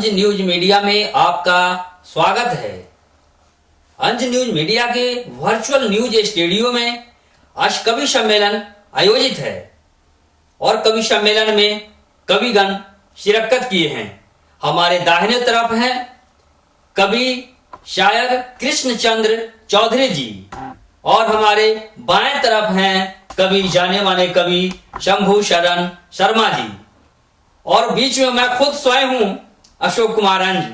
अंज news media में आपका स्वागत है। अंज न्यूज मीडिया के वर्चुअल न्यूज स्टूडियो में आज कवि सम्मेलन आयोजित है और कवि सम्मेलन में कविगण शिरकत किए हैं। हमारे दाहिने तरफ हैं कवि शायर कृष्णचंद्र चौधरी जी और हमारे बाएं तरफ हैं कवि जाने माने कवि शंभू शरण शर्मा जी और बीच में मैं खुद स्वयं हूं अशोक कुमार अंज,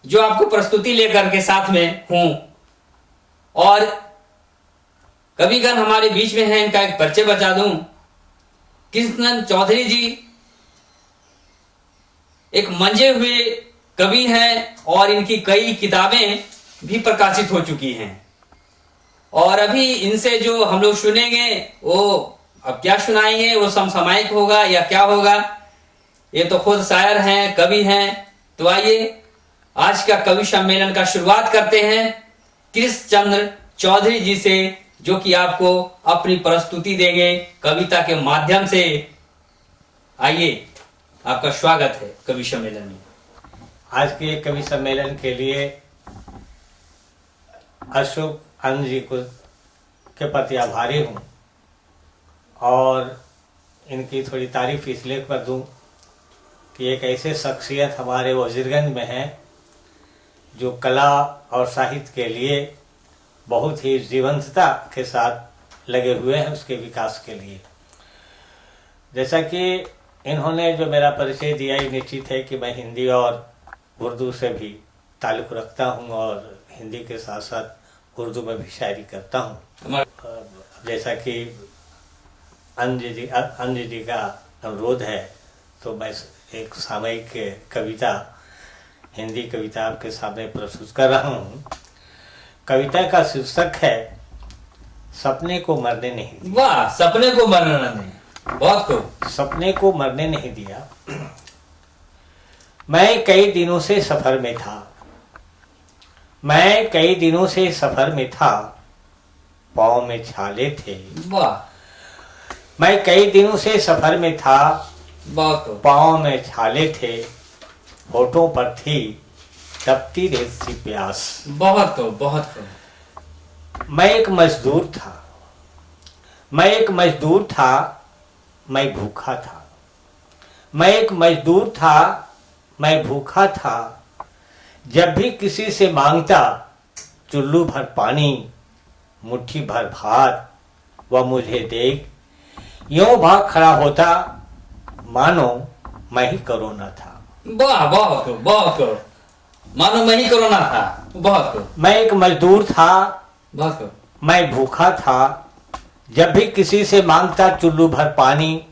जो आपको प्रस्तुति लेकर के साथ में हूं। और कविगण हमारे बीच में हैं, इनका एक परिचय बता दूं। कृष्णचंद्र चौधरी जी एक मंजे हुए कवि हैं और इनकी कई किताबें भी प्रकाशित हो चुकी हैं और अभी इनसे जो हम लोग सुनेंगे वो अब क्या सुनाएंगे, वो समसामयिक होगा या क्या होगा, ये तो खुद शायर हैं, कवि हैं। तो आइए आज का कवि सम्मेलन का शुरुआत करते हैं कृष्णचंद्र चौधरी जी से, जो कि आपको अपनी प्रस्तुति देंगे कविता के माध्यम से। आइए, आपका स्वागत है कवि सम्मेलन में। आज के कवि सम्मेलन के लिए अशोक अंज जी को के प्रति आभारी हूँ और इनकी थोड़ी तारीफ इसलिए कर दूँ कि एक ऐसे शख्सियत हमारे वजीरगंज में है जो कला और साहित्य के लिए बहुत ही जीवंतता के साथ लगे हुए हैं उसके विकास के लिए। जैसा कि इन्होंने जो मेरा परिचय दिया, ये निश्चित है कि मैं हिंदी और उर्दू से भी ताल्लुक़ रखता हूँ और हिंदी के साथ साथ उर्दू में भी शायरी करता हूँ। जैसा कि अंज जी का अनुरोध है तो मैं एक सामयिक कविता, हिंदी कविता आपके सामने प्रस्तुत कर रहा हूँ। कविता का शीर्षक है सपने को मरने नहीं दिया। वाह, सपने को मरने नहीं, बहुत खूब। सपने को मरने नहीं दिया। मैं कई दिनों से सफर में था, मैं कई दिनों से सफर में था, पाँव में छाले थे। वाह। मैं कई दिनों से सफर में था, बहुत खूब। पाँव में छाले थे, होठों पर थी तपती रेत सी प्यास। बहुत खूब, बहुत खूब। मैं एक मजदूर था, मैं एक मजदूर था, मैं भूखा था, मैं एक मजदूर था, मैं भूखा था। जब भी किसी से मांगता चुल्लू भर पानी, मुट्ठी भर भात, वह मुझे देख यूं भाग खड़ा होता मानो मैं ही कोरोना था। वाह, बहुत खूब, बहुत खूब। मानो मैं ही कोरोना था। बहुत खूब। मैं एक मजदूर था, बहुत खूब। मैं भूखा था। जब भी किसी से मांगता चुल्लू भर पानी,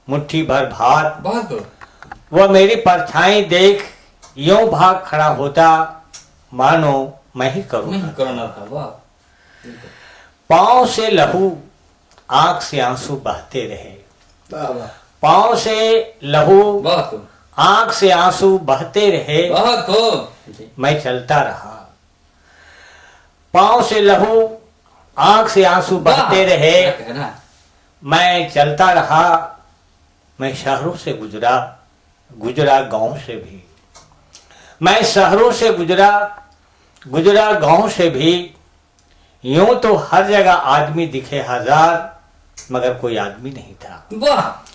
मुट्ठी भर भात, बहुत खूब। वह मेरी परछाई देख यूं भाग खड़ा होता मानो मैं ही कोरोना था। वाह। पाँव से लहू आंख से आंसू बहते रहे, पाँव से लहू बहुत खूब। आंख से आंसू बहते रहे। बहुत खूब। मैं चलता रहा, पाँव से लहू आंख से आंसू बहते रहे। मैं चलता रहा, मैं शहरों से गुजरा, गुजरा गांव से भी। मैं शहरों से गुजरा, गुजरा गांव से भी। यूं तो हर जगह आदमी दिखे हजार, मगर कोई आदमी नहीं था। वाह।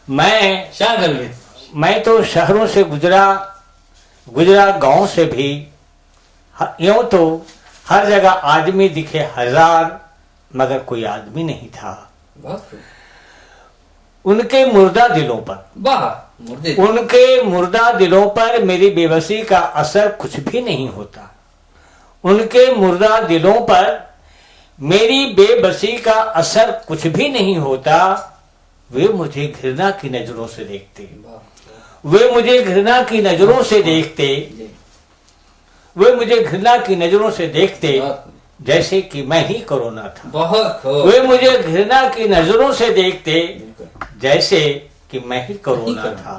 मैं तो शहरों से गुजरा, गुजरा गांव से भी। यूं तो हर जगह आदमी दिखे हजार, मगर कोई आदमी नहीं था। उनके मुर्दा दिलों पर, उनके मुर्दा दिलों पर मेरी बेबसी का असर कुछ भी नहीं होता। उनके मुर्दा दिलों पर मेरी बेबसी का असर कुछ भी नहीं होता। वे मुझे घृणा की नजरों से देखते, वे मुझे घृणा की नजरों से देखते, वे मुझे घृणा की नजरों से देखते जैसे कि मैं ही कोरोना था। बहुत। वे मुझे घृणा की नजरों से देखते जैसे कि मैं ही कोरोना था।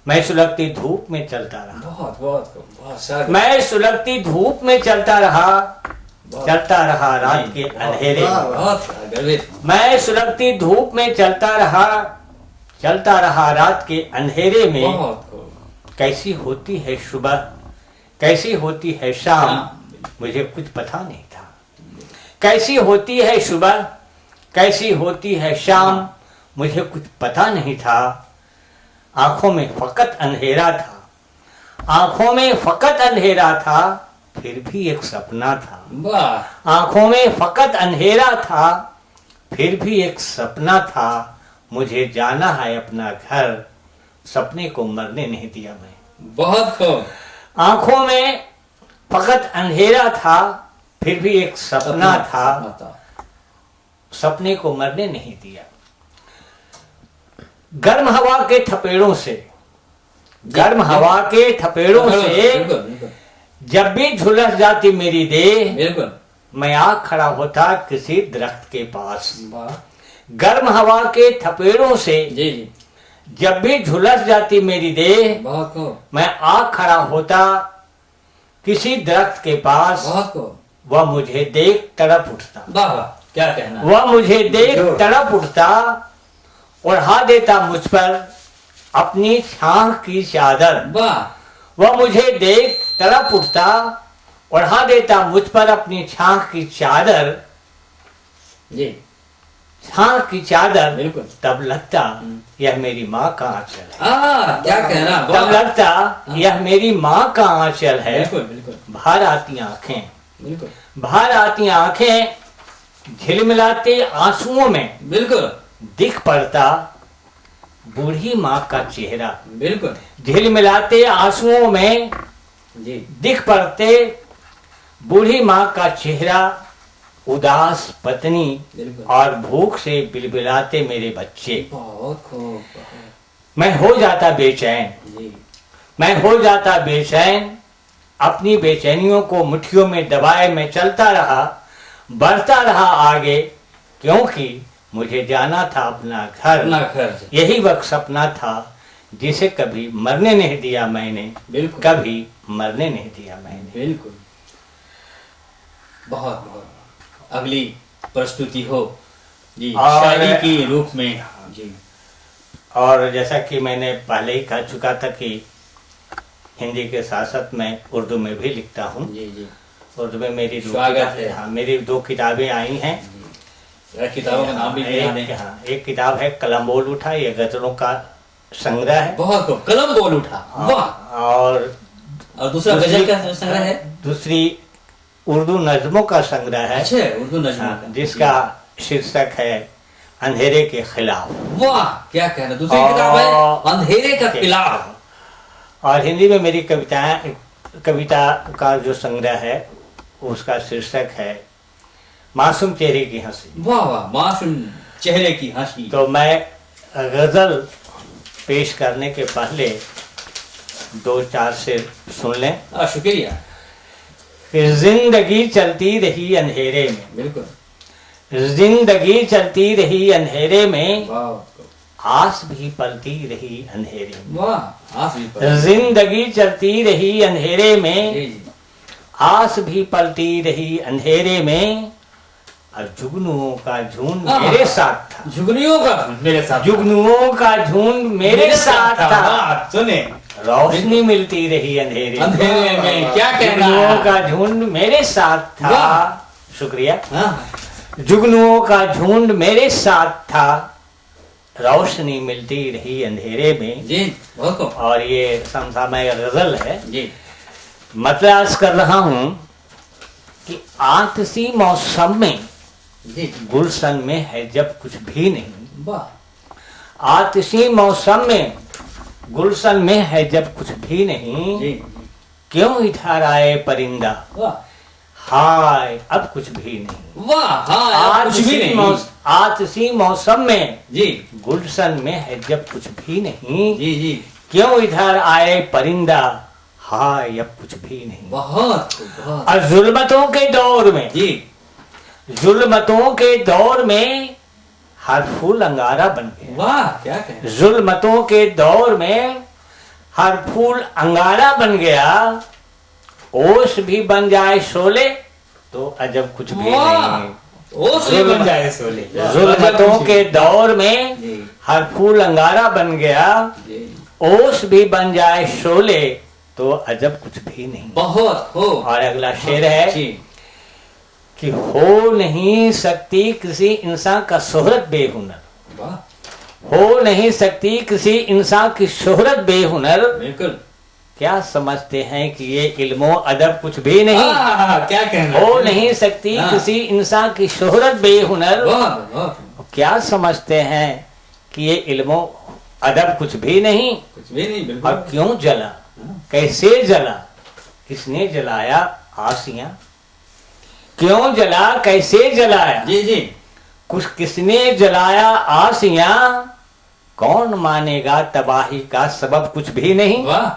मैं सुलगती धूप में चलता रहा, बहुत बहुत। मैं सुलगती धूप में चलता रहा, चलता रहा रात के अंधेरे में। मैं सुलगती धूप में चलता रहा, चलता रहा रात के अंधेरे में। कैसी होती है सुबह, कैसी होती है शाम, मुझे कुछ पता नहीं था। कैसी होती है सुबह, कैसी होती है शाम, मुझे कुछ पता नहीं था। आंखों में फकत अंधेरा था, आंखों में फकत अंधेरा था, फिर भी एक सपना था। वाह, आंखों में फकत अंधेरा था, फिर भी एक सपना था। मुझे जाना है अपना घर, सपने को मरने नहीं दिया मैं। बहुत खूब। आंखों में फकत अंधेरा था, फिर भी एक सपना था, सपने को मरने नहीं दिया। गर्म हवा के थपेड़ों से, गर्म हवा के थपेड़ों से बिल्कुल, बिल्कुल, जब भी झुलस जाती मेरी देह, बिल्कुल। मैं आ खड़ा होता किसी दरख्त के पास। वाह, गर्म हवा के थपेड़ों से जी जी, जब भी झुलस जाती मेरी देह, बहुत खूब, मैं आ खड़ा होता किसी दरख्त के पास। बहुत खूब। वह मुझे देख तड़प उठता, वाह वाह, क्या कहना। वह मुझे देख तड़प उठता, ओढ़ा देता मुझ पर अपनी छाह की चादर। वाह, वह मुझे देख तड़प उठता, ओढ़ा देता मुझ पर अपनी छाह की चादर, जी, छाह की चादर। बिल्कुल। तब लगता यह मेरी माँ का आंचल है, क्या कहना। तब वाह, लगता यह मेरी माँ का आंचल है। बिल्कुल, बिल्कुल, बाहर आती आंखें, बिल्कुल, बाहर आती आंखें, झिलमिलाते आंसुओं में बिल्कुल, दिख पड़ता बूढ़ी माँ का चेहरा। बिल्कुल, झिलमिलाते आंसुओं में जी, दिख पड़ते बूढ़ी माँ का चेहरा, उदास पत्नी बिल्कुल। और भूख से बिलबिलाते मेरे बच्चे। बहुत खूब, बहुत, मैं हो जाता बेचैन, जी, मैं हो जाता बेचैन। अपनी बेचैनियों को मुट्ठियों में दबाए मैं चलता रहा, बढ़ता रहा आगे, क्योंकि मुझे जाना था अपना घर। अपना घर, यही वक्त सपना था जिसे कभी मरने नहीं दिया मैंने, बिल्कुल, कभी मरने नहीं दिया मैंने। बिल्कुल। बहुत बहुत। अगली प्रस्तुति हो जी, और- शायरी की रूप में जी, और जैसा कि मैंने पहले ही कह चुका था कि हिंदी के साथ साथ मैं उर्दू में भी लिखता हूँ। जी जी, उर्दू में मेरी स्वागत है। हाँ, मेरी 2 किताबें आई हैं। किताबों का नाम भी बता दें। एक किताब है कलम बोल उठा, ये गजलों का संग्रह है। बहुत खूब, कलम बोल उठा। वाह। और दूसरा गजल का जो संग्रह है, दूसरी उर्दू नज्मों का संग्रह है। अच्छा, उर्दू नज्म हाँ, का। जिसका शीर्षक है अंधेरे के खिलाफ। वाह, क्या कहना। दूसरी किताब है अंधेरे का खिलाफ। और हिंदी में मेरी कविता का जो संग्रह है उसका शीर्षक है मासूम चेहरे की हंसी। वाह वाह, मासूम चेहरे की हंसी। तो मैं गजल पेश करने के पहले 2-4 से सुन लें। शुक्रिया। फिर जिंदगी चलती रही अंधेरे में, बिल्कुल, जिंदगी चलती रही अंधेरे में, वाह आस भी पलती रही अंधेरे में। वाह, आस भी पर। जिंदगी चलती रही अंधेरे में, जी जी, आस भी पलती रही अंधेरे में, और जुगनुओं का झुंड मेरे साथ था। जुगनियों का मेरे साथ। जुगनुओं का झुंड मेरे साथ था। वाह, सुने, रोशनी मिलती रही अंधेरे अंधेरे में, क्या कहना। जुगनुओं का झुंड मेरे साथ था। वाह। शुक्रिया। हाँ, जुगनुओं का झुंड मेरे साथ था, रोशनी मिलती रही अंधेरे में। जी, बहुत खूब। और ये समसामयिक गजल है। जी, मतलब कर रहा हूं कि आतसी मौसम में जी, गुलशन में है जब कुछ भी नहीं। वाह, आतसी मौसम में गुलशन में है जब कुछ भी नहीं, जी, क्यों इधर आए परिंदा, वाह, हाय अब कुछ भी नहीं। वाह, हाँ, कुछ भी नहीं। आतसी मौसम में जी, गुलशन में है जब कुछ भी नहीं, जी, जी, क्यों इधर आए परिंदा, हाय अब कुछ भी नहीं। बहुत खूब, बहुत। और जुल्मतों के दौर में, जी, जुल्मतों के दौर में हर फूल अंगारा बन गया। वाह, क्या कहना। जुल्मतों के दौर में हर फूल अंगारा बन गया, ओस भी बन जाए शोले तो अजब कुछ भी नहीं। ओस भी बन जाए शोले। जुल्मतों के दौर में जी, हर फूल अंगारा बन गया, जी, ओस भी बन जाए शोले तो अजब कुछ भी नहीं। बहुत खूब। और अगला शेर है जी कि हो नहीं सकती किसी इंसान का शोहरत बेहुनर, वाह, हो नहीं सकती किसी इंसान की शोहरत बेहुनर, बिल्कुल। क्या समझते हैं कि ये इल्मो अदब कुछ भी नहीं। क्या कहना, हो नहीं सकती हाँ। किसी इंसान की शोहरत बेहुनर, बहुत बहुत, क्या समझते हैं कि ये इल्मो अदब कुछ भी नहीं। कुछ भी नहीं, और बिल्कुल। क्यों जला, कैसे जला, किसने जलाया आसियां, क्यों जला कैसे जलाया, जी जी, कुछ किसने जलाया आसियां, कौन मानेगा तबाही का सबब कुछ भी नहीं। वाह,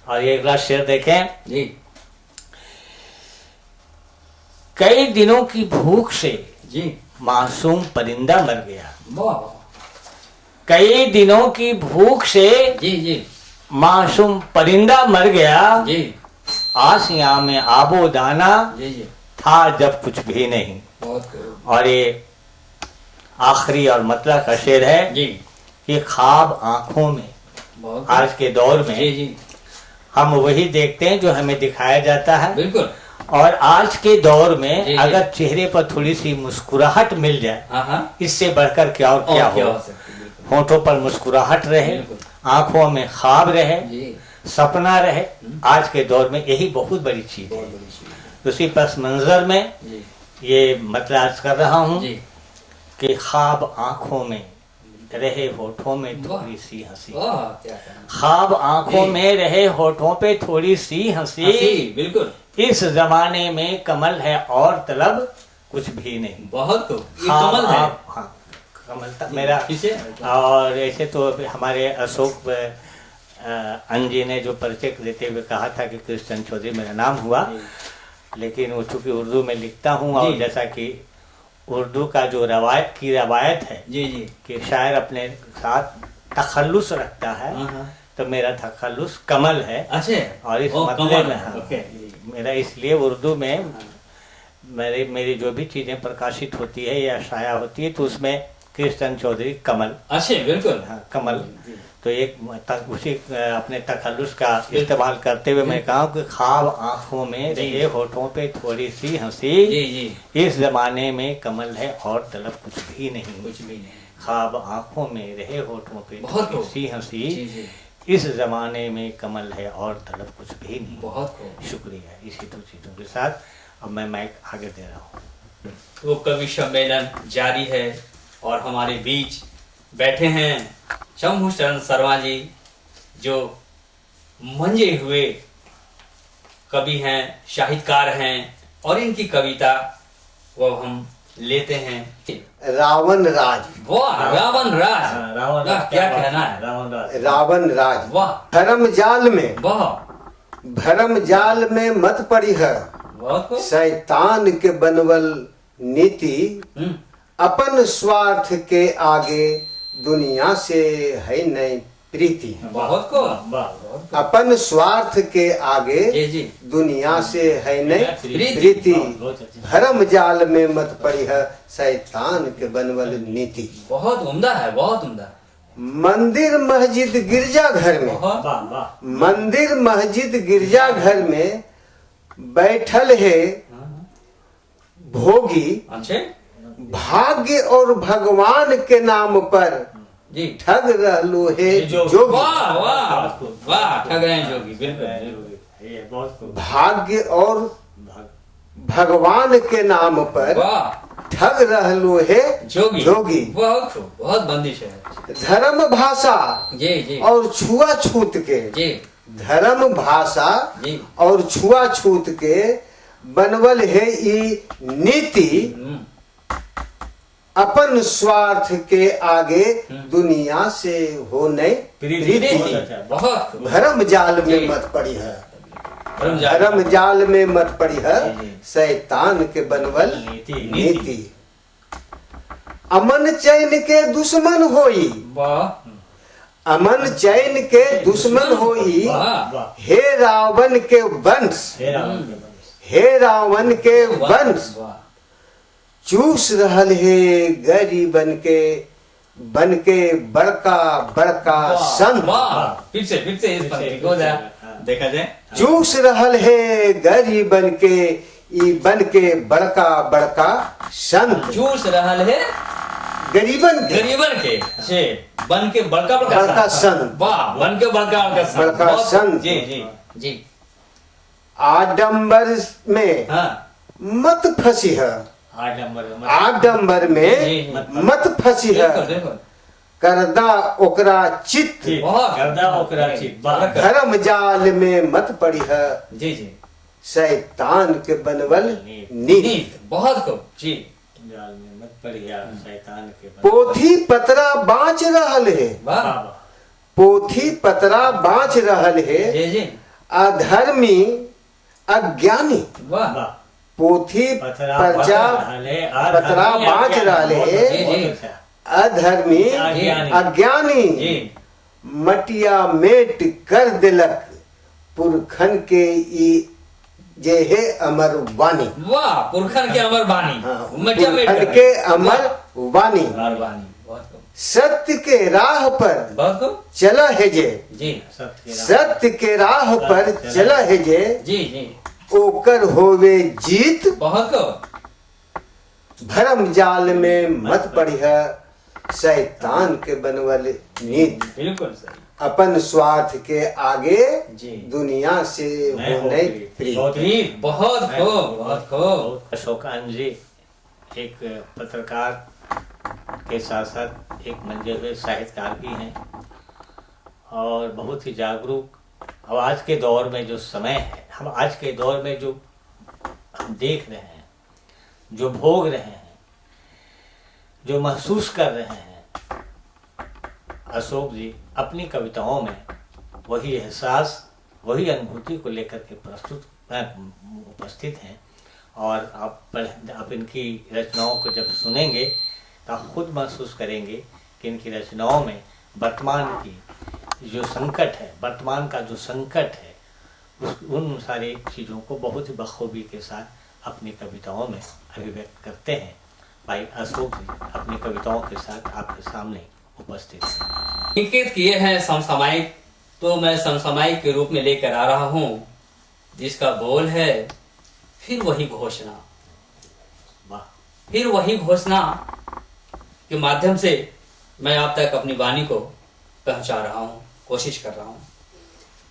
और ये अगला शेर देखें, जी कई दिनों की भूख से जी, मासूम परिंदा मर गया, वाह, कई दिनों की भूख से जी जी मासूम परिंदा मर गया, जी आसिया में आबो दाना जी जी, था जब कुछ भी नहीं। बहुत खूब। और ये आखिरी और मतलब का शेर है जी, कि ख्वाब आंखों में, बहुत आज के दौर जी में जी, हम वही देखते हैं जो हमें दिखाया जाता है। बिल्कुल। और आज के दौर में जी, जी। अगर चेहरे पर थोड़ी सी मुस्कुराहट मिल जाए, हाँ हाँ, इससे बढ़कर क्या और क्या और क्या हो। हो सकती है, बिल्कुल। होठों पर मुस्कुराहट रहे, बिल्कुल। आंखों में ख्वाब रहे, जी, सपना रहे, आज के दौर में यही बहुत बड़ी चीज बहुत है। बड़ी चीज। उसी पस मंजर में जी ये मतलब आज कर रहा हूँ जी, कि ख्वाब आंखों में रहे, होठों में वाह। थोड़ी सी हंसी, वाह, क्या कहना, ख्वाब आंखों जी। में रहे, होठों पे थोड़ी सी हंसी, हंसी, बिल्कुल, इस जमाने में कमल है और तलब कुछ भी नहीं। बहुत खूब। ये ख्वाब कमल है। हाँ, कमल था मेरा। किसे? और ऐसे तो अभी हमारे अशोक अंजी ने जो परिचय देते हुए कहा था कि कृष्ण चौधरी मेरा नाम हुआ, लेकिन वो चूंकि उर्दू में लिखता हूँ और जी। जैसा कि उर्दू का जो रवायत है जी जी, कि शायर अपने साथ तखल्लुस रखता है, हाँ हाँ, तो मेरा तखल्लुस कमल है। अच्छा, और इस ओ, मतलब कमल, में हाँ, ओके। मेरा इसलिए उर्दू में मेरी जो भी चीजें प्रकाशित होती है या शाया होती है तो उसमें कृष्ण चौधरी कमल, अच्छे, बिल्कुल। हाँ कमल। जी। तो एक उसी अपने तखल्लुस का इस्तेमाल करते हुए मैं कहा कि ख्वाब आंखों में जी। रहे, होठों पे थोड़ी सी हंसी, जी जी, इस जमाने में कमल है और तलब कुछ भी नहीं। कुछ भी नहीं, ख्वाब आंखों में रहे, होठों पे बहुत थोड़ी खूब। सी हंसी, जी जी, इस जमाने में कमल है और तलब कुछ भी नहीं। बहुत खूब। शुक्रिया। इसी दो चीजों के साथ अब मैं माइक आगे दे रहा हूँ। वो कवि सम्मेलन जारी है और हमारे बीच बैठे हैं शंभू शरण शर्मा जी, जो मंजे हुए कवि हैं, साहित्यकार हैं, और इनकी कविता वो हम लेते हैं। रावण राज। वाह, रावण राज, रावण वाह, क्या कहना है, रावण राज। रावण राज। वाह भरम जाल में, वाह, भरम जाल में मत पड़ी है, बहुत खूब। शैतान के बनवल नीति, हम्म, अपन स्वार्थ के आगे दुनिया से है नहीं प्रीति। बहुत खूब। वाह। अपन स्वार्थ के आगे जी जी, दुनिया से है नहीं प्रीति। प्रीति, बहुत अच्छी। भरम जाल में मत पड़ी है, शैतान के बनवल नीति। बहुत उम्दा है, बहुत उम्दा। मंदिर मस्जिद गिरजा घर में, बहुत, वाह वाह। मंदिर मस्जिद गिरजा घर में बैठल है भोगी, अच्छे, भाग्य और भगवान के नाम पर जी, ठग रहलो है जोगी। वाह वाह वाह, ठग रहे हैं जोगी, बिल्कुल, ये बहुत खूब। भाग्य और भगवान के नाम पर वाह, ठग रहलो है जोगी, जोगी। बहुत खूब, बहुत बंदिश है। धर्म भाषा जी जी और छुआछूत के, जी धर्म भाषा जी, और छुआछूत के बनवल है ई नीति, हम्म, अपन स्वार्थ के आगे दुनिया से हो नहीं प्रीति। प्रीति। बहुत खूब। भरम जाल जी। में मत पड़ी है, रमजान, भरम जाल में मत पड़ी है, जी, जी। शैतान के बनवल नीति। नीति। अमन चैन के दुश्मन होई, वाह, अमन चैन के दुश्मन होई, वाह, वाह। हे रावण के वंश, हे रावण के वंश। हे रावण के वंश, वाह, चूस रहल है गरीबन के बन के बड़का बड़का संत वाह, फिर से इस पंक्ति को देखा जाए। चूस रहल है गरीबन के ई बन के बड़का बड़का संत चूस रहल है गरीबन के गरीबन के से बन के बड़का बड़का संत। वाह, बन के बड़का बड़का बहुत- संत। जी जी जी। आडंबर में हाँ मत फंसी है, आडंबर में मत फंसी है, बिल्कुल बिल्कुल। करदा ओकरा चित्त बहुत धर्म जाल में मत पड़ी है, जी जी। शैतान के बनवल नीत। नीत, बहुत खूब जी। जाल में मत पड़िया शैतान के पोथी पतरा बाँच रहल है, वाह पोथी पतरा बाँच रहल है, जी जी। अधर्मी अज्ञानी वाह पोथी पतरा पतरा बाँच रहल है, जी। अधर्मी अज्ञानी। अज्ञानी जी मटिया मेट कर दिलक पुरखन के ई जे है अमर वाणी। वाह, पुरखन के अमर बानी। हाँ, मटिया में पुरखन के अमर वाणी। अमर बानी, बहुत खूब सत्य के राह पर बहुत खूब चला है जे, जी सत्य के राह पर चला है जे, जी जी। ओकर होवे जीत, बहुत खूब भरम जाल में मत पड़िह, शैतान के बनवल नीत। बिल्कुल सही अपन स्वार्थ के आगे जी। दुनिया से होने प्रिय। जी, बहुत खूब बहुत खूब। अशोकान जी एक पत्रकार के साथ साथ एक मंजे हुए साहित्यकार भी हैं और बहुत ही जागरूक। अब आज के दौर में जो समय है, हम आज के दौर में जो हम देख रहे हैं, जो भोग रहे हैं, जो महसूस कर रहे हैं, अशोक जी अपनी कविताओं में वही एहसास, वही अनुभूति को लेकर के उपस्थित हैं। और आप इनकी रचनाओं को जब सुनेंगे तो आप खुद महसूस करेंगे कि इनकी रचनाओं में वर्तमान की जो संकट है, वर्तमान का जो संकट है, उन सारी चीज़ों को बहुत ही बखूबी के साथ अपनी कविताओं में अभिव्यक्त करते हैं। भाई अशोक जी अपनी कविताओं के साथ आपके सामने उपस्थित हैं। इंकित किए हैं समसामयिक, तो मैं समसामयिक के रूप में लेकर आ रहा हूँ, जिसका बोल है फिर वही घोषणा। वाह, फिर वही घोषणा के माध्यम से मैं आप तक अपनी वाणी को पहुंचा रहा हूँ, कोशिश कर रहा हूँ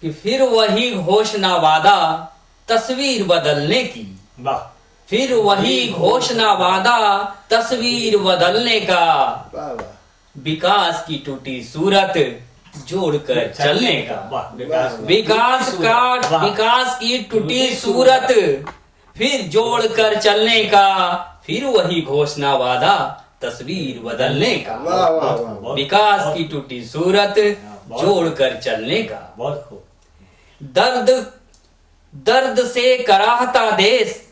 कि फिर वही घोषणा वादा तस्वीर बदलने की। वाह, फिर वही घोषणा वादा तस्वीर बदलने का, वाह वाह विकास की टूटी सूरत जोड़कर चलने का। वाह, विकास की टूटी सूरत फिर जोड़कर चलने का, फिर वही घोषणा वादा तस्वीर बदलने का। वाह वाह वाह विकास की टूटी सूरत जोड़कर चलने का। बहुत खूब। दर्द से कराहता देश,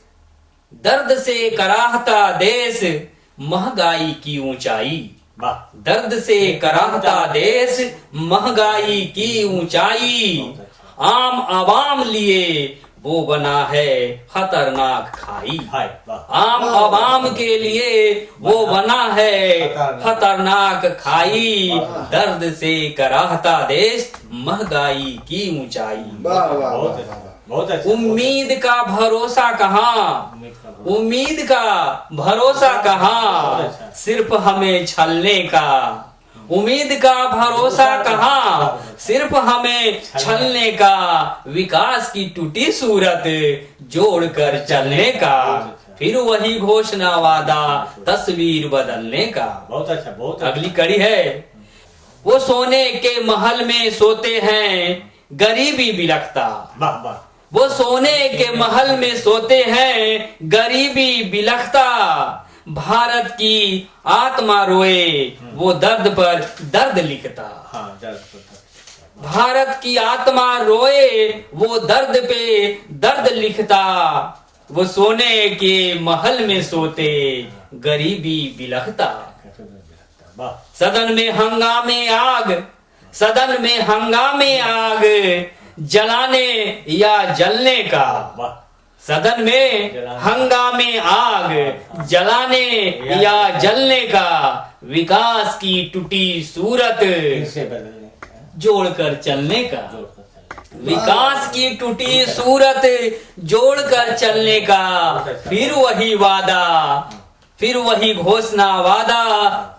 दर्द से कराहता देश, महंगाई की ऊंचाई। वाह, दर्द से कराहता देश, महंगाई की ऊंचाई, आम आवाम लिए वो बना है खतरनाक खाई। हाय, वाह, आम आवाम के लिए वो बना है खतरनाक खाई। दर्द से कराहता देश, महंगाई की ऊंचाई। वाह वाह बहुत वाह अच्छा, बहुत अच्छा। उम्मीद का भरोसा कहाँ, उम्मीद का भरोसा कहाँ, सिर्फ हमें छलने का। उम्मीद का भरोसा कहाँ, सिर्फ हमें छलने का, विकास की टूटी सूरत जोड़कर चलने का, फिर वही घोषणा वादा तस्वीर बदलने का। बहुत अच्छा, बहुत अच्छा। अगली कड़ी है, वो सोने के महल में सोते हैं गरीबी बिलखता। वाह वाह, वो सोने के महल में सोते हैं गरीबी बिलखता, भारत की आत्मा रोए वो दर्द पर दर्द लिखता। हाँ, दर्द। भारत की आत्मा रोए वो दर्द पे दर्द लिखता, वो सोने के महल में सोते गरीबी बिलखता। वाह, सदन में हंगामे आग, सदन में हंगामे आग, जलाने या जलने का। वाह, सदन में हंगामे आग, जलाने या जलने का, विकास की टूटी सूरत फिर से बदलने का, जोड़कर चलने का। जोड़कर चलने विकास की टूटी सूरत जोड़कर चलने का, फिर वही वादा, फिर वही घोषणा वादा,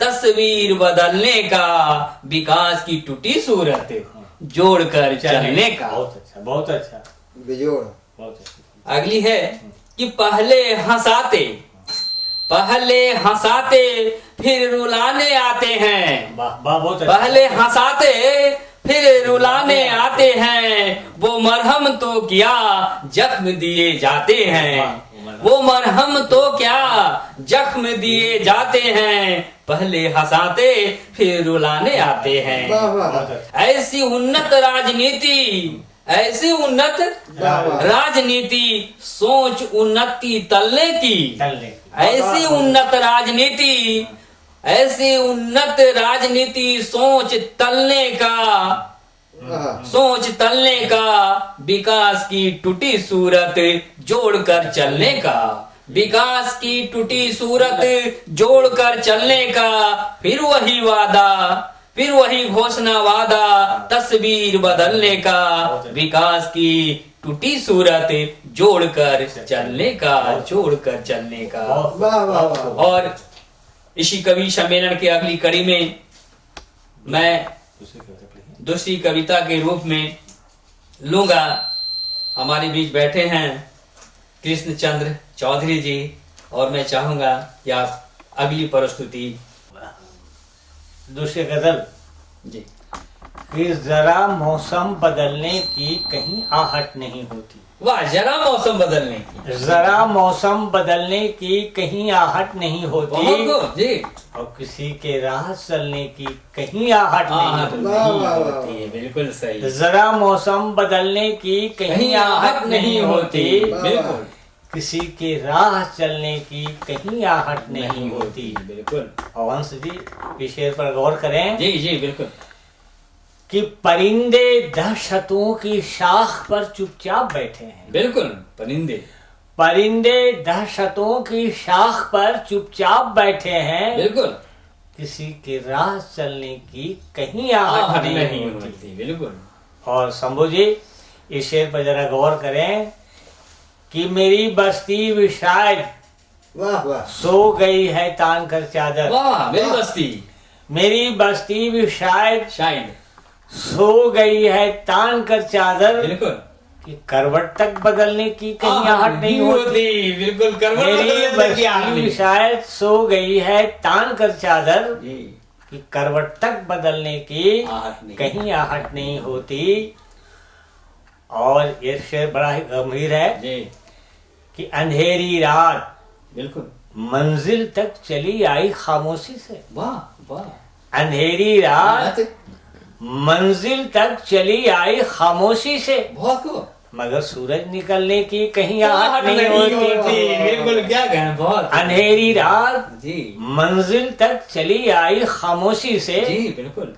तस्वीर बदलने का। विकास की टूटी सूरत जोड़कर चलने का। बहुत अच्छा, बहुत अच्छा, बेजोड़। बहुत अच्छा। अगली है कि पहले हंसाते फिर रुलाने आते हैं। वाह वाह, बहुत अच्छा। पहले हंसाते फिर रुलाने आते हैं, वो मरहम तो क्या जख्म दिए जाते हैं। वो मरहम तो क्या जख्म दिए जाते हैं, पहले हंसाते फिर रुलाने आते हैं। वाह वाह बहुत अच्छा। ऐसी उन्नत राजनीति, ऐसी उन्नत राजनीति, सोच उन्नति तलने की। चलने की। ऐसी उन्नत राजनीति, ऐसी उन्नत राजनीति, सोच तलने का, सोच तलने का। विकास की टूटी सूरत जोड़कर चलने का। विकास की टूटी सूरत जोड़कर चलने का, फिर वही वादा, फिर वही घोषणा वादा, तस्वीर बदलने का। विकास की टूटी सूरत जोड़कर चलने का, जोड़कर चलने का। वाह वाह वाह। और इसी कवि सम्मेलन की अगली कड़ी में मैं दूसरी कविता पढ़िए। दूसरी कविता के रूप में लूंगा। हमारे बीच बैठे हैं कृष्णचंद्र चौधरी जी, और मैं चाहूंगा कि आप अगली प्रस्तुति। दूसरी गजल जी कि जरा मौसम बदलने की कहीं आहट नहीं होती। वाह, जरा मौसम बदलने की। जरा मौसम बदलने की कहीं आहट नहीं बहुत होती, खूब, जी। और किसी के राह चलने की कहीं आहट हाँ, नहीं वाह, होती। वाह, वाह। होती है, बिल्कुल सही। जरा मौसम बदलने की कहीं आहट नहीं होती, वाह, बिल्कुल किसी के राह चलने की कहीं आहट नहीं होती। बिल्कुल। और वंश जी इस शेर पर गौर करें जी जी बिल्कुल। कि परिंदे दहशतों की शाख पर चुपचाप बैठे हैं। बिल्कुल, परिंदे। परिंदे दहशतों की शाख पर चुपचाप बैठे हैं, बिल्कुल। किसी के राह चलने की कहीं आहट नहीं होती। बिल्कुल। और शंभू जी इस शेर पर जरा गौर करें कि मेरी बस्ती भी शायद वाह वाह। सो गई है तान कर चादर। वाह, मेरी बस्ती मेरी बस्ती भी शायद शायद। सो गई है तान कर चादर, बिल्कुल। कि करवट तक बदलने की कहीं आहट नहीं होती। बिल्कुल, करवट मेरी बदलने की बस्ती आहट भी नहीं। शायद सो गई है तान कर चादर, जी, कि करवट तक बदलने की आहट नहीं। कहीं आहट नहीं होती। और ये शेर बड़ा ही गंभीर है जी, कि अंधेरी रात बिल्कुल। मंजिल तक चली आई खामोशी से। वाह वाह। अंधेरी रात मंजिल तक चली आई खामोशी से, बहुत खूब। मगर सूरज निकलने की कहीं आहट नहीं होती। बिल्कुल, क्या कहें, बहुत। अंधेरी रात जी मंजिल तक चली आई खामोशी से, जी बिल्कुल।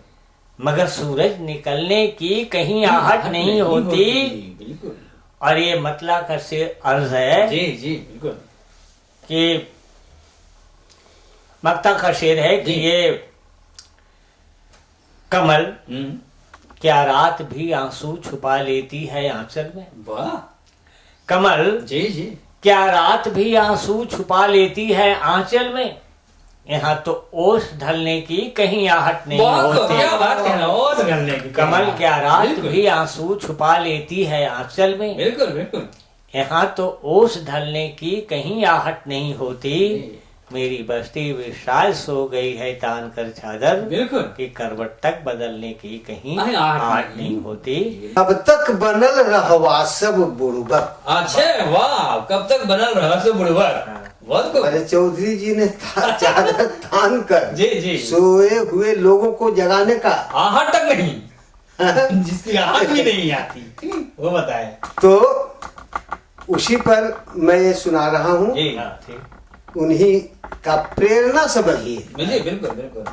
मगर सूरज निकलने की कहीं आहट नहीं होती। बिल्कुल। और ये मतला का शेर अर्ज है जी जी बिल्कुल। कि मक्ता का शेर है कि जी। ये कमल हम्म, क्या रात भी आंसू छुपा लेती है आंचल में। वाह। कमल जी जी क्या रात भी आंसू छुपा लेती है आंचल में, यहाँ तो ओस ढलने की कहीं आहट नहीं बहुत खूब, होती। क्या बात कहना, और करने की। कमल क्या रात बिल्कुल, भी आंसू छुपा लेती है आंचल में, बिल्कुल बिल्कुल। यहाँ तो ओस ढलने की कहीं आहट नहीं होती। मेरी बस्ती विशाल सो गई है तान कर चादर, बिल्कुल। कि करवट तक बदलने की कहीं अरे आहट आहट नहीं। नहीं होती। अब तक बनल रहवा सब बुड़बक। अच्छे, वाह, कब तक बनल रहा से बुढ़वर। बहुत खूब। अरे चौधरी जी ने चादर तान कर जी जी। सोए हुए लोगों को जगाने का। आहट तक नहीं, जिसकी आहट भी नहीं आती, वो बताए। तो उसी पर मैं ये सुना रहा हूँ, जी हाँ, ठीक। उन्हीं का प्रेरणा से बही। जी बिल्कुल बिल्कुल।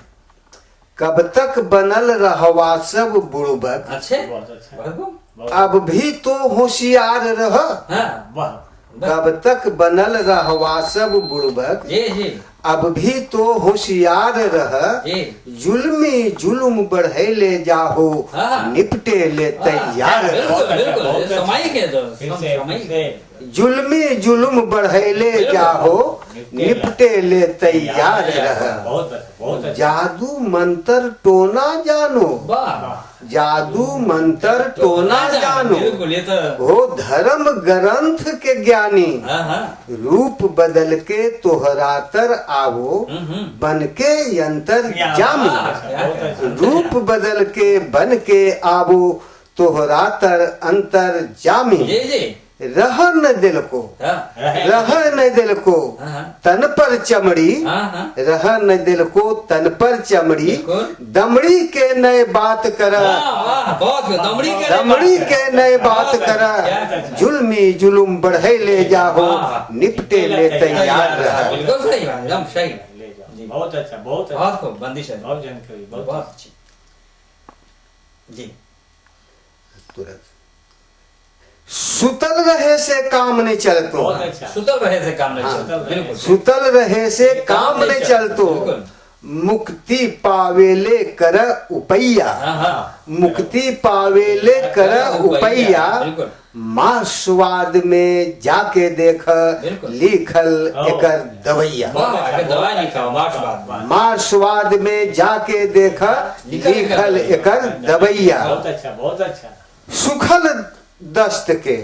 कब तक बनल रहवा सब बुड़बक, अच्छे, बहुत अच्छा। बहुत खूब। बहुत- अब भी तो होशियार रह। हाँ, वाह। कब तक बनल रहवा सब बुड़बक, जी जी। अब भी तो होशियार रह, जी जुल्मी जुल्म बढ़ैले जाहो, हाँ। निपटे ले तैयार रह। बिल्कुल बिल्कुल सामायिक है तो फिर से जुल्मी जुल्म बढ़ैले जाहो, निपटे ले तैयार रह। बहुत अच्छा, बहुत अच्छा। जादू मंत्र टोना जानो, वाह जादू मंत्र टोना जानो, बिल्कुल ये तो हो धर्म ग्रंथ के ज्ञानी, हाँ हाँ रूप बदल के तोहरातर आवो, बन के यंत्र जामी। बहुत अच्छा। रूप बदल के बन के आवो, तोहरातर अंतर जामी। जी जी रह न दिल को, हाँ रह न दिल को हाँ तन पर चमड़ी, हाँ हाँ रह न दिल को तन पर चमड़ी, बिल्कुल। दमड़ी के नए बात कर, वाह वाह बहुत दमड़ी के दमड़ी के नए बात क्या कर, बात। जुल्मी जुलुम बढ़े ले जाहो, वाह। निपटे ले तैयार रह। बिल्कुल सही बात एकदम सही ले जाओ। बहुत अच्छा, बहुत अच्छा। बहुत खूब बंदिश है बहुत जानकारी, बहुत बहुत अच्छी जी तुरंत सुतल रहे से काम नहीं चलतो, बहुत अच्छा। सुतल रहे से काम नहीं हाँ, चलता बिल्कुल सुतल रहे से काम नहीं चलतो, बिल्कुल। मुक्ति पावेले कर उपैया, हाँ हाँ मुक्ति पावेले कर उपैया, बिल्कुल माँ स्वाद में जाके देख, बिल्कुल। लिखल एकर दवैया। वाह अगर दवाई लिखा हो बात बात माँ स्वाद में जाके देख, लिखल एकर दवैया। बहुत अच्छा, बहुत अच्छा। सुखल दस्त के,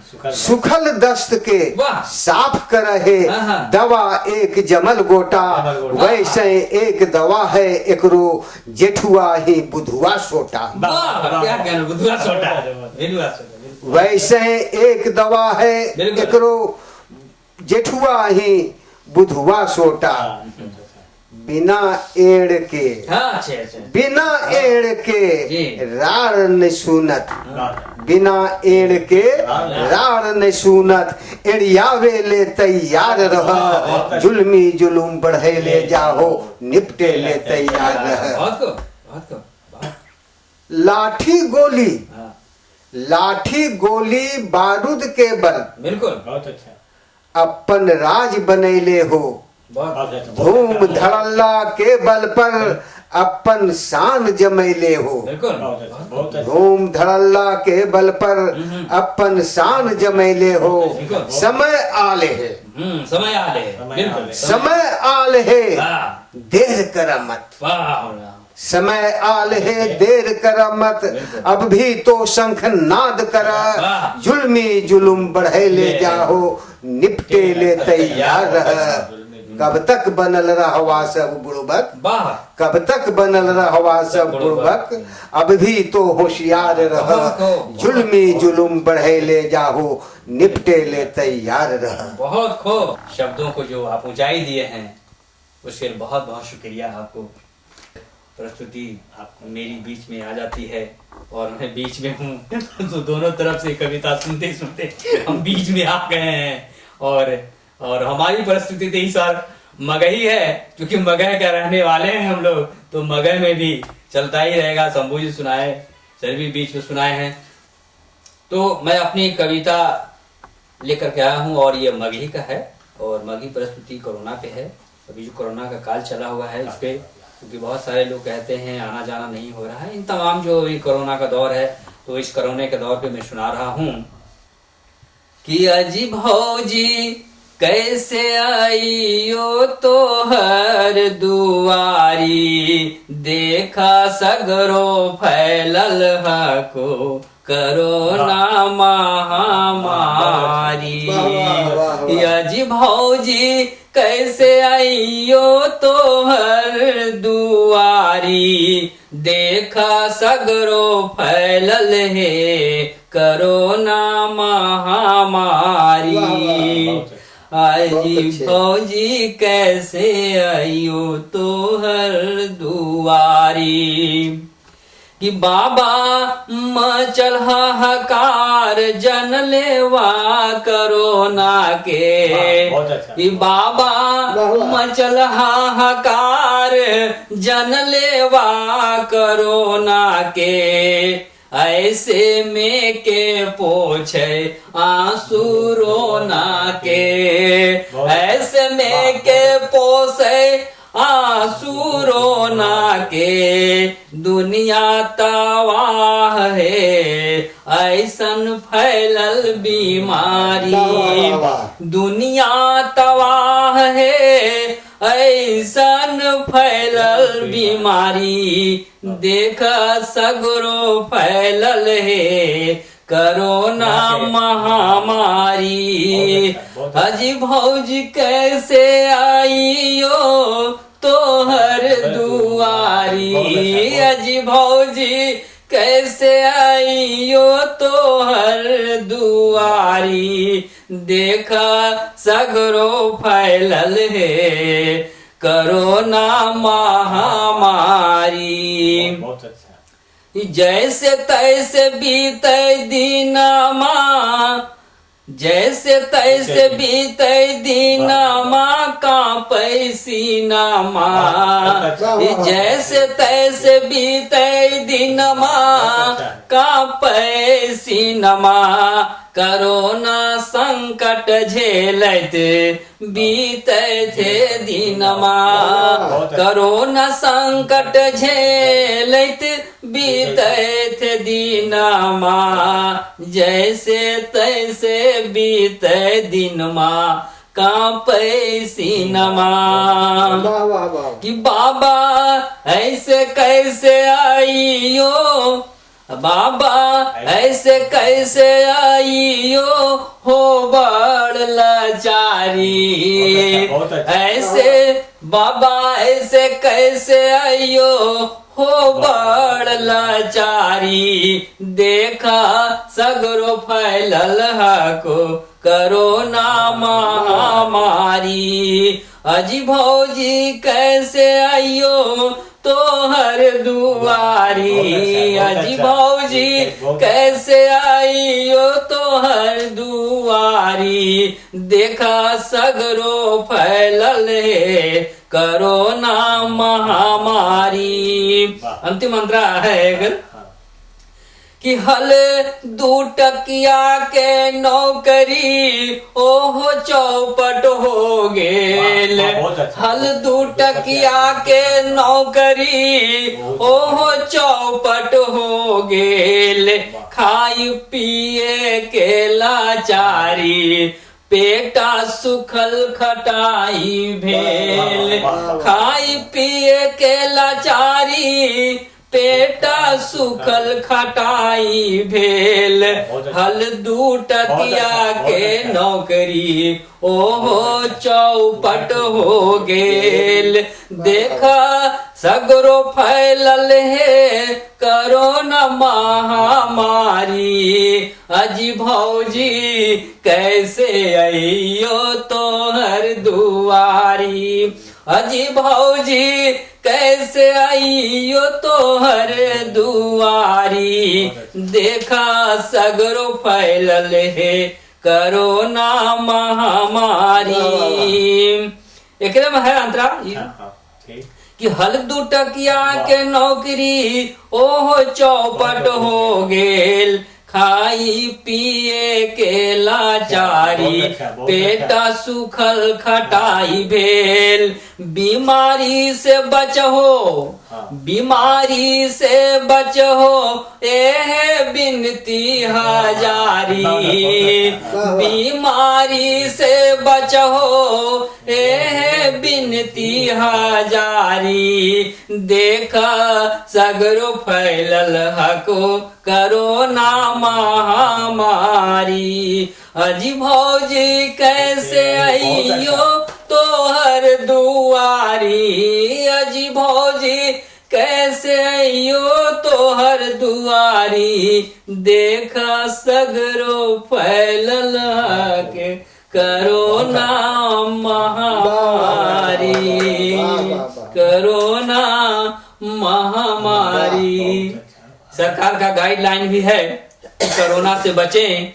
सुखद। सुखल दस्त के वाह। साफ करहे, हाँ, हाँ। दवा एक जमल गोटा, जमल गोटा। वैसे एक दवा है एकरो, जेठुआ ही बुधुआ सोटा। वाह क्या कहना बुधवार सोटा छोटा। बुधवार सोटा वैसे एक दवा है बिल्कुल। एकरो, जेठुआ ही बुधुआ सोटा। बिना एड़ के, हाँ अच्छा अच्छा बिना एड़ जी। के रार न सुनत, वाह। बिना एड़ के रार न सुनत, एड़ियावे ले तैयार रह, जुल्मी जुलुम बढ़े ले जाहो, निपटे ले तैयार रह। बहुत को लाठी गोली, हाँ लाठी गोली बारूद के बल, बिल्कुल बहुत अच्छा। अपन राज बनैले हो, बहुत बहुत अच्छा। धूम धड़ल्ला के बल पर अपन शान जमैले हो, बिल्कुल बहुत अच्छा, बहुत अच्छा। धूम धड़ल्ला के बल पर अपन शान जमैले हो। समय आले है, समय आ रहे समय आ बिल्कुल रहे। समय आल है, वाह देर कर मत, वाह समय आल है देर कर मत, अब भी तो शंख नाद कर, वाह। जुल्मी जुलुम बढ़े ले जाहो, निपटे ले तैयार रह। कब तक बनल रहवा सब बुड़बक, वाह कब तक बनल रहवा सब बुड़बक, अब भी तो होशियार रह, जुल्मी जुलुम बढ़े ले जाहो, निपटे ले तैयार रह। बहुत खूब शब्दों को जो आप ऊंचाई दिए हैं उसके लिए बहुत बहुत शुक्रिया आपको। प्रस्तुति आप मेरी बीच में आ जाती है और मैं बीच में हूँ तो दोनों तरफ से कविता सुनते सुनते हम बीच में आ गए हैं। और हमारी प्रस्तुति तो इस बार मगही है क्योंकि मगह का रहने वाले हैं हम लोग, तो मगह में भी चलता ही रहेगा। शंभू जी सुनाए, सर भी बीच में सुनाए हैं, तो मैं अपनी कविता लेकर के आया हूँ और ये मगही का है। और मगही प्रस्तुति कोरोना पे है। अभी जो कोरोना का काल चला हुआ है इस पे, क्योंकि बहुत सारे लोग कहते हैं आना जाना नहीं हो रहा है, इन तमाम जो ये कोरोना का दौर है, तो इस कोरोना के दौर पे मैं सुना रहा हूँ कि अजी भौजी कैसे आईयो तो हर दुआरी, देखा सगरो फैलल हको कोरोना महामारी। अजी भौजी कैसे आईयो तो हर दुआरी, देखा सगरो फैलल है कोरोना महामारी। आजी फौजी कैसे आइयो तो हर दुआरी, कि बाबा मचल हाहाकार जन लेवा कोरोना के, कि बाबा मचल हाहाकार जन लेवा कोरोना के, ऐसे में के पोछे आंसू रोना के, ऐसे में के पोस सुरोना के दुनिया तबाह है, ऐसन फैलल बीमारी। वाह, वाह। दुनिया तबाह है, ऐसन फैलल बीमारी। देख सगरो फैलल है कोरोना महामारी। अजी भौजी कैसे आइयो तोहर दुआरी, अजी भौजी कैसे आइयो तोहर दुआरी। देखा सगरो फैलल है कोरोना महामारी। बहुत अच्छा। जैसे तैसे बीते दिनमा, जैसे तैसे बीते दिनमा, कांपै सीनमा। जैसे तैसे बीते दिनमा, कांपै सीनमा। कोरोना संकट झेलत बीते थे दिनमा, कोरोना संकट झेलत बीते थे दिनमा। जैसे तैसे बीते दिनमा, कांपै सीनमा। वाह वाह वाह। कि बाबा ऐसे कैसे आइयो, बाबा ऐसे कैसे आइयो हो बड़ लाचारी। बहुत अच्छा। ऐसे बाबा ऐसे कैसे आइयो हो बड़ लाचारी। देखा सगरो फैलल हको कोरोना महामारी। अजी भौजी कैसे आइयो तोहर दुआरी, अजी भौजी कैसे आइयो तोहर दुआरी। देखा सगरो फैलल है कोरोना महामारी। अंतिम मंत्र है अगर कि हल 2 टकिया के नौकरी ओहो चौपट हो गेल। हल 2 टकिया के नौकरी ओहो चौपट हो गेल। खाई पिए के लाचारी पेटा सुखल खटाई भेल। खाई पिए के लाचारी पेटा सुखल खटाई भेल। हल 2 टकिया के नौकरी ओहो चौपट हो गेल। देखा सगरो फैलल है कोरोना महामारी। अजी भौजी कैसे आइयो तोहर दुआरी, अजी भौजी कैसे आइयो तोहर दुआरी। देखा सगरो फैलल है कोरोना महामारी। एकदम है अंतरा कि हल 2 टकिया के नौकरी ओहो चौपट हो गेल। खाई पिए के लाचारी पेटा सुखल खटाई भेल। बीमारी से बचहो, बीमारी से बचहो एह बिनती हजारी। बीमारी से बचहो एह बिनती हजारी। देखा सगरो फैलल हको कोरोना महामारी। अजी भौजी कैसे आइयो तोहर दुआरी, अजी भौजी कैसे आइयो तोहर दुआरी। देखा सगरो फैलल के कोरोना महामारी, कोरोना महामारी। सरकार का गाइडलाइन भी है कि कोरोना से बचें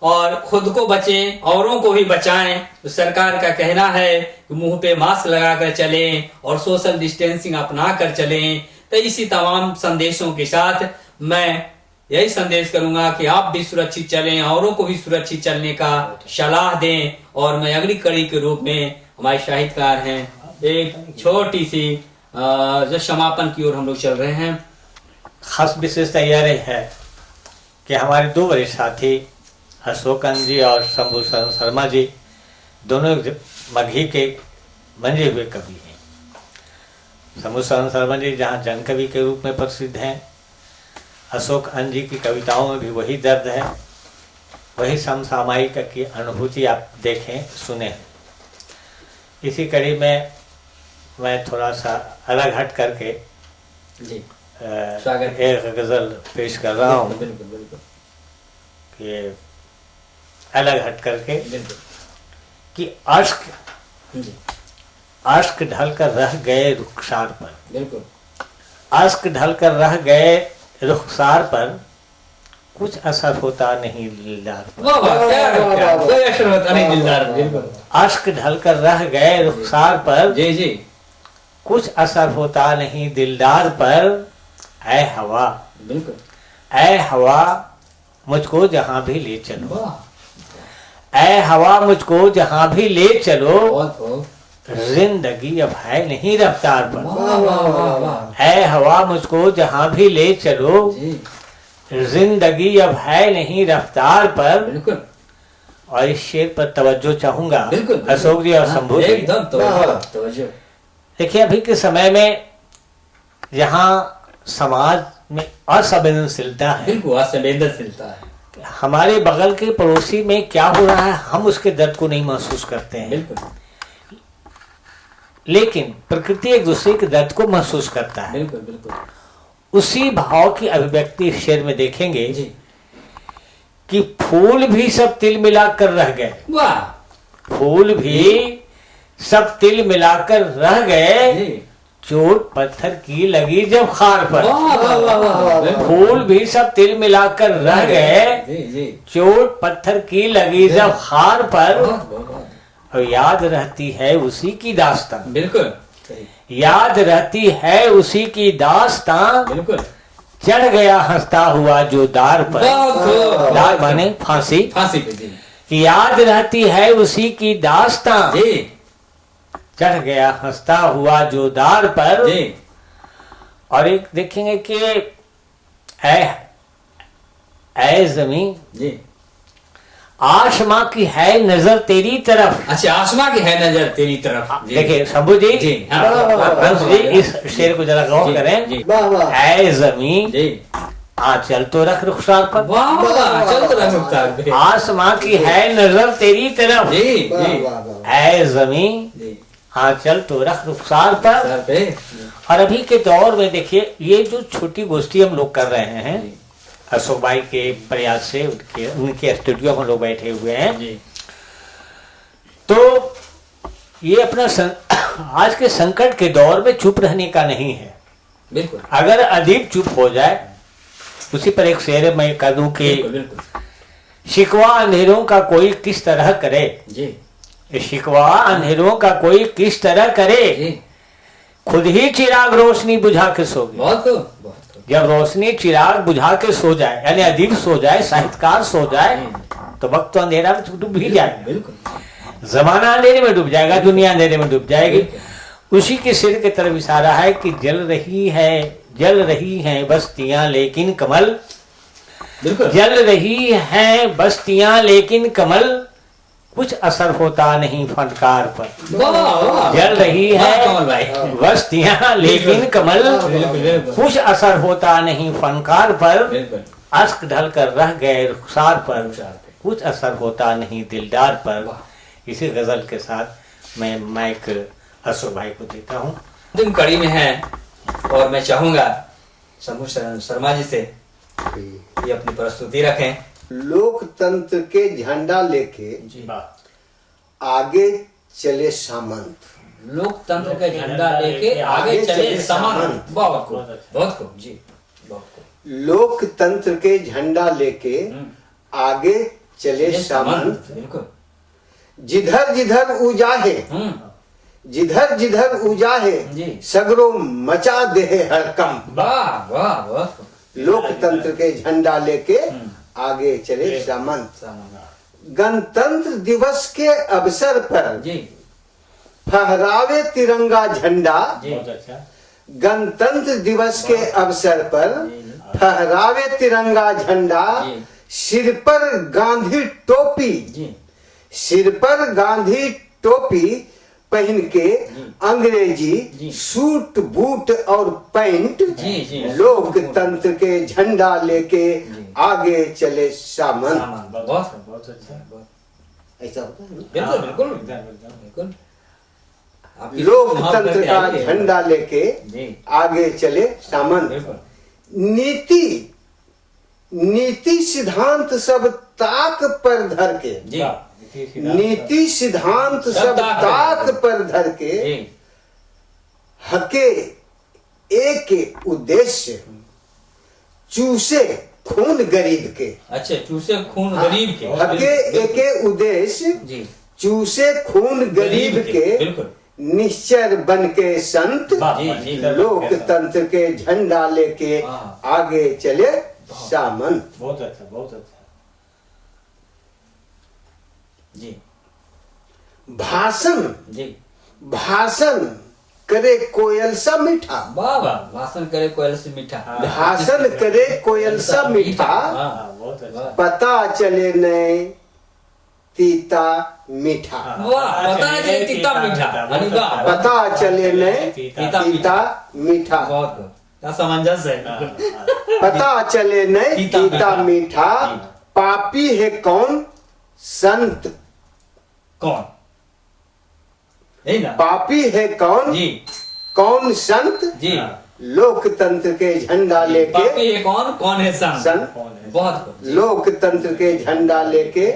और खुद को बचें, औरों को भी बचाएं। तो सरकार का कहना है कि मुंह पे मास्क लगाकर चलें और सोशल डिस्टेंसिंग अपना कर चलें। तो इसी तमाम संदेशों के साथ मैं यही संदेश करूंगा कि आप भी सुरक्षित चलें, औरों को भी सुरक्षित चलने का सलाह दें। और मैं अगली कड़ी के रूप में हमारे साहित्यकार हैं एक छोटी सी जो समापन की ओर हम लोग चल रहे हैं। खास विशेषता यह रही है कि हमारे दो वरिष्ठ साथी अशोकन जी और शंभू शर्मा जी दोनों मगही के मंजे हुए कवि हैं। शंभू शर्मा जी जहाँ जन कवि के रूप में प्रसिद्ध हैं, अशोक अन जी की कविताओं में भी वही दर्द है, वही समसामयिक की अनुभूति आप देखें सुने। इसी कड़ी में मैं थोड़ा सा अलग हट करके जी एक गजल पेश कर रहा हूँ बिल्कुल बिल्कुल कि अलग हट करके बिल्कुल कि अश्क जी अश्क ढल कर रह गए रुखसार पर, बिल्कुल अश्क ढल कर रह गए रुखसार पर, कुछ असर होता नहीं दिलदार पर। वाह वाह क्या कोई अक्षर होता नहीं दिलदार। बिल्कुल अश्क ढल कर रह गए रुखसार पर, जी जी कुछ असर होता नहीं दिलदार पर। ऐ हवा बिल्कुल ऐ हवा मुझको जहां भी ले चलो, वाह ऐ हवा मुझको जहां भी ले चलो, बहुत बहुत जिंदगी अब है नहीं रफ्तार पर। वाह वाह वाह वाह ऐ हवा मुझको जहां भी ले चलो, जी जिंदगी अब है नहीं रफ्तार पर। बिल्कुल और इस शेर पर तवज्जो चाहूंगा बिल्कुल अशोक जी और शंभू जी। एकदम तवज्जो देखिए अभी के समय में जहाँ समाज में असंवेदनशीलता है, बिल्कुल असंवेदनशीलता है। हमारे बगल के पड़ोसी में क्या हो रहा है हम उसके दर्द को नहीं महसूस करते हैं, बिल्कुल लेकिन प्रकृति एक दूसरे के दर्द को महसूस करता है। बिल्कुल बिल्कुल उसी भाव की अभिव्यक्ति इस शेर में देखेंगे जी कि फूल भी सब तिल मिलाकर रह गए, वाह फूल भी सब तिल मिलाकर रह गए, जी चोट पत्थर की लगी जब खार पर। वाह वाह वाह वाह बिल्कुल। फूल भी सब तिल मिलाकर रह गए, जी जी चोट पत्थर की लगी जब खार पर। बहुत बहुत और याद रहती है उसी की दास्तां, बिल्कुल सही याद रहती है उसी की दास्तां, बिल्कुल चढ़ गया हंसता हुआ जो दार पर। बहुत दार माने फांसी। फांसी पे जी याद रहती है उसी की दास्तां, जी चढ़ गया हंसता हुआ जो दार पर। जी और एक देखेंगे कि ऐ जमीन जी आसमां की है नजर तेरी तरफ। अच्छा आसमां की है नजर तेरी तरफ। जी। देखिए शंभू जी, जी हाँ हंस जी इस शेर को जरा गौर जी, करें। जी ऐ जमीन जी आंचल तो रख रुखसार पर, वाह वाह चल तो रहा आसमां की है नजर तेरी तरफ। जी जी ऐ जमीन जी आंचल तो रख रुखसार पर। सर पे और अभी के दौर में देखिए ये जो छोटी गोष्ठी हम लोग कर रहे हैं जी अशोक भाई के प्रयास से, उनके स्टूडियो में लोग बैठे हुए हैं, जी तो ये अपना आज के संकट के दौर में चुप रहने का नहीं है। बिल्कुल अगर अदीब चुप हो जाए, उसी पर एक शेर मैं कह दूं कि बिल्कुल बिल्कुल शिकवा अंधेरों का कोई किस तरह करे, जी शिकवा अंधेरों का कोई किस तरह करे, जी खुद ही चिराग रोशनी बुझा के सो गए। बहुत खूब बहुत खूब जब रोशनी चिराग बुझा के सो जाए, यानी अदीब सो जाए, साहित्यकार सो जाए, तो वक्त तो अंधेरा में डूब ही जाएगा, बिल्कुल जमाना अंधेरे में डूब जाएगा, दुनिया अंधेरे में डूब जाएगी। उसी के सिर की तरफ इशारा है कि जल रही हैं बस्तियां लेकिन कमल, बिल्कुल जल रही हैं बस्तियां लेकिन कमल, कुछ असर होता नहीं फनकार पर। वाह वाह जल रही वाह, है कमल भाई बस्तियां लेकिन कमल, बिल्कुल बिल्कुल कुछ असर होता नहीं फनकार पर। बिल्कुल अश्क ढल कर रह गए रुखसार पर, रुखसार पे। कुछ असर होता नहीं दिलदार पर। वाह। इसी गजल के साथ मैं माइक अशोक भाई को देता हूँ। अंतिम कड़ी में है और मैं चाहूंगा शंभू शर्मा जी से ये अपनी प्रस्तुति रखें। लोकतंत्र के झंडा लेके जी आगे चले सामंत, लोकतंत्र का झंडा लेके आगे चले सामंत। बहुत खूब बहुत खूब जी बहुत खूब। लोकतंत्र के झंडा लेके आगे चले सामंत, बिल्कुल जिधर जिधर उजाहे, जिधर जिधर उजाहे, जी। सगरो मचा दे हड़कंप। वाह वाह बहुत खूब। लोकतंत्र के झंडा लेके आगे चले सामंत। गणतंत्र दिवस के अवसर पर जी फहरावे तिरंगा झंडा। जी बहुत अच्छा। गणतंत्र दिवस के अवसर पर फहरावे तिरंगा झंडा। जी। सिर पर गांधी टोपी, जी सिर पर गांधी टोपी पहन के अंग्रेजी जी। सूट बूट और पैंट जी जी लोकतंत्र के झंडा लेके जी। आगे चले सामंत। सामान बहुत बहुत अच्छा, बहुत अच्छा। ऐसा होता है ना? बिल्कुल बिल्कुल एकदम, एकदम। बिल्कुल आपकी लोकतंत्र करके का आइए। झंडा लेके जी आगे चले सामंत। बिल्कुल नीति नीति सिद्धांत सब ताक पर धर के, जी वाह, नीति सिद्धांत सब सब ताक ताक पर धर के जी हके एक उद्देश्य चूसे खून गरीब के। अच्छा चूसे खून गरीब के हके एक उद्देश्य जी चूसे खून गरीब के। बिल्कुल निश्चर बन के संत वाह, जी, वाह, जी। एकदम, लोकतंत्र के झंडा लेके हाँ। आगे चले सामंत। बहुत अच्छा, बहुत अच्छा। जी भाषण जी भाषण करे कोयल सा मीठा। वाह वाह भाषण करे कोयल से मीठा हाँ। भाषण करे कोयल सा मीठा। हाँ हाँ, बहुत अच्छा। पता चले नए तीता मीठा। वाह पता नहीं चले तीता मीठा अरे वाह पता चले नए तीता तीता मीठा। बहुत खूब। क्या समंजस है हाँ, हाँ। पता चले नए तीता तीता मीठा। जी। पापी है कौन संत, कौन यही ना पापी है कौन जी कौन संत। जी लोकतंत्र के झंडा लेके पापी है कौन है संत संत कौन है? बहुत खूब। लोकतंत्र के झंडा लेके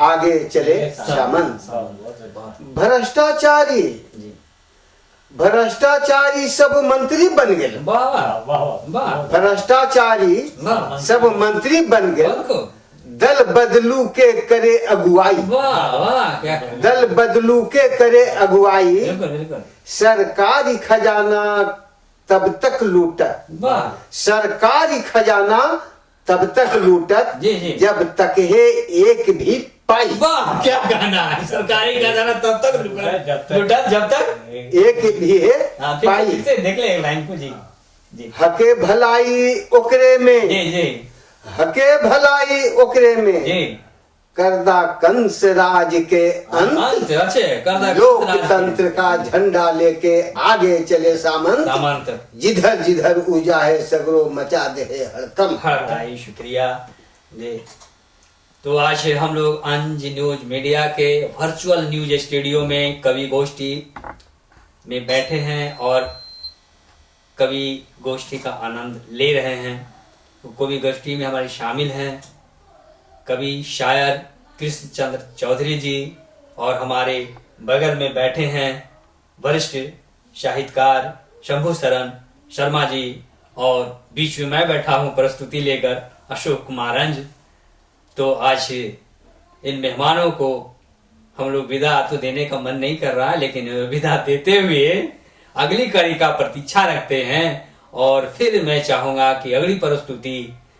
आगे चले सामंत। हाँ, बहुत अच्छा। बहुत भ्रष्टाचारी जी भ्रष्टाचारी सब मंत्री बन गए। वाह वाह, वाह, वाह। बहुत भ्रष्टाचारी वाह सब मंत्री बन गए। बहुत खूब। दल बदलू के करे अगुवाई, वाह वाह क्या दल बदलू के करे अगुवाई। बिल्कुल बिल्कुल सरकारी खजाना तब तक लूटत, वाह सरकारी खजाना तब तक लूटत जी जी जब तक है एक भी पाई। वाह क्या गाना है सरकारी खजाना तब तक लूटा जब तक एक भी है हाँ, फिर पाई। से देख ले एक लाइन को जी जी हके भलाई ओकरे में, जी जी हके भलाई ओकरे में। जी करदा कंस राज के अंत। अंत अच्छे करदा लोकतंत्र का झंडा लेके आगे चले सामंत। सामंत जिधर जिधर उजा है सगरो मचा दे है हड़कम। भाई शुक्रिया जी। तो आज हम लोग अंज न्यूज मीडिया के वर्चुअल न्यूज स्टूडियो में कवि गोष्ठी में बैठे हैं और कवि गोष्ठी का आनंद ले रहे हैं। तो कवि गोष्ठी में हमारे शामिल हैं कवि शायर कृष्ण चंद्र चौधरी जी और हमारे बगल में बैठे हैं वरिष्ठ साहित्यकार शंभू शरण शर्मा जी और बीच में मैं बैठा हूं प्रस्तुति लेकर अशोक कुमार अंज। तो आज इन मेहमानों को हम लोग विदा तो देने का मन नहीं कर रहा लेकिन विदा देते हुए अगली कड़ी का प्रतीक्षा रखते हैं और फिर मैं चाहूंगा कि अगली प्रस्तुति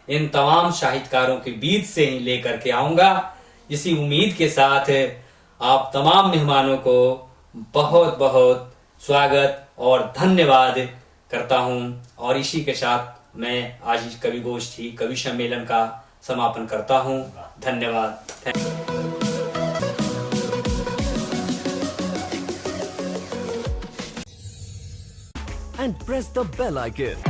इन तमाम साहित्यकारों के बीच से ही लेकर के आऊंगा। इसी उम्मीद के साथ आप तमाम मेहमानों को बहुत बहुत स्वागत और धन्यवाद करता हूं और इसी के साथ मैं आज इस कवि गोष्ठी कवि सम्मेलन का समापन करता हूं। धन्यवाद। and press the bell icon.